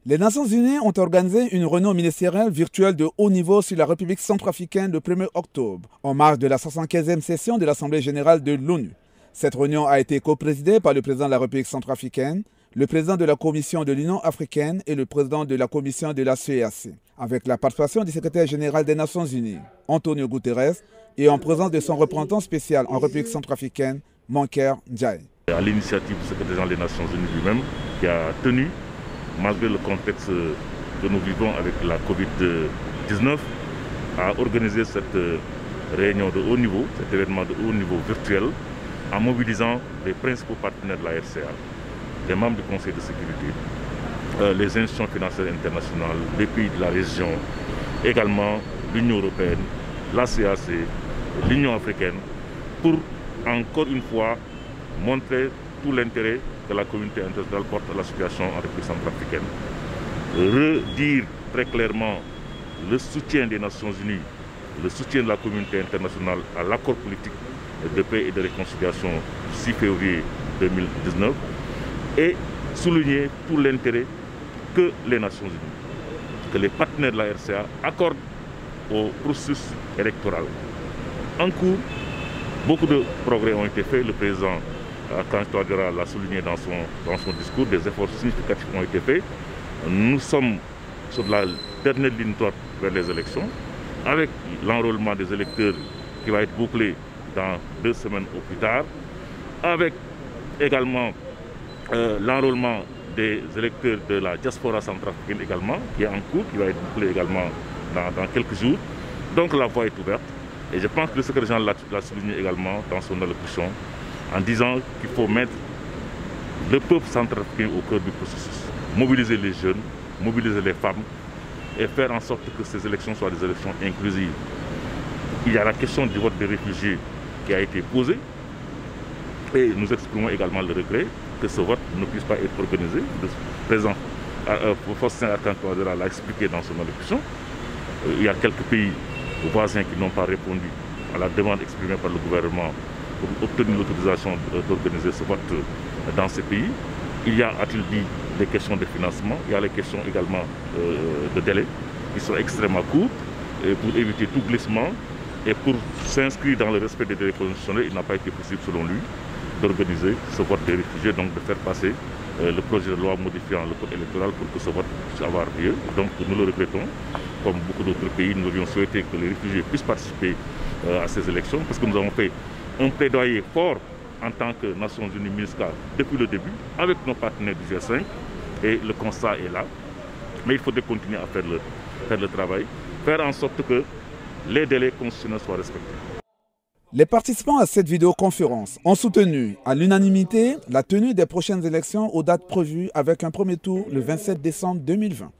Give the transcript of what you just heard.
Les Nations Unies ont organisé une réunion ministérielle virtuelle de haut niveau sur la République centrafricaine le 1er octobre, en marge de la 75e session de l'Assemblée générale de l'ONU. Cette réunion a été coprésidée par le président de la République centrafricaine, le président de la Commission de l'Union africaine et le président de la Commission de la CEEAC, avec la participation du secrétaire général des Nations Unies, Antonio Guterres, et en présence de son représentant spécial en République centrafricaine, Mankeur Ndiaye. À l'initiative du secrétaire général des Nations Unies lui-même, qui a tenu, malgré le contexte que nous vivons avec la Covid-19, à organiser cette réunion de haut niveau, cet événement de haut niveau virtuel, en mobilisant les principaux partenaires de la RCA, les membres du Conseil de sécurité, les institutions financières internationales, les pays de la région, également l'Union européenne, la CAC, l'Union africaine, pour encore une fois montrer tout l'intérêt que la communauté internationale porte à la situation en République centrafricaine. Redire très clairement le soutien des Nations Unies, le soutien de la communauté internationale à l'accord politique de paix et de réconciliation du 6 février 2019 et souligner tout l'intérêt que les Nations Unies, que les partenaires de la RCA accordent au processus électoral. En cours, beaucoup de progrès ont été faits. Le président Kanté Touadéra l'a souligné dans son discours, des efforts significatifs ont été faits. Nous sommes sur la dernière ligne droite vers les élections, avec l'enrôlement des électeurs qui va être bouclé dans 2 semaines au plus tard, avec également l'enrôlement des électeurs de la diaspora centrafricaine également, qui est en cours, qui va être bouclé également dans quelques jours. Donc la voie est ouverte. Et je pense que le secrétaire général l'a souligné également dans son allocution, en disant qu'il faut mettre le peuple centrafricain au cœur du processus, mobiliser les jeunes, mobiliser les femmes et faire en sorte que ces élections soient des élections inclusives. Il y a la question du vote des réfugiés qui a été posée et nous exprimons également le regret que ce vote ne puisse pas être organisé. Le président Faustin Archange Touadéra l'a expliqué dans son allocution. Il y a quelques pays voisins qui n'ont pas répondu à la demande exprimée par le gouvernement pour obtenir l'autorisation d'organiser ce vote dans ces pays. Il y a, a-t-il dit, des questions de financement, il y a les questions également de délai qui sont extrêmement courts et pour éviter tout glissement et pour s'inscrire dans le respect des délais constitutionnels, il n'a pas été possible selon lui d'organiser ce vote des réfugiés, donc de faire passer le projet de loi modifiant le code électoral pour que ce vote puisse avoir lieu. Donc nous le regrettons. Comme beaucoup d'autres pays, nous aurions souhaité que les réfugiés puissent participer à ces élections parce que nous avons fait un plaidoyer fort en tant que Nations Unies MINUSCA depuis le début avec nos partenaires du G5 et le constat est là. Mais il faudrait continuer à faire le travail, faire en sorte que les délais constitutionnels soient respectés. Les participants à cette vidéoconférence ont soutenu à l'unanimité la tenue des prochaines élections aux dates prévues avec un premier tour le 27 décembre 2020.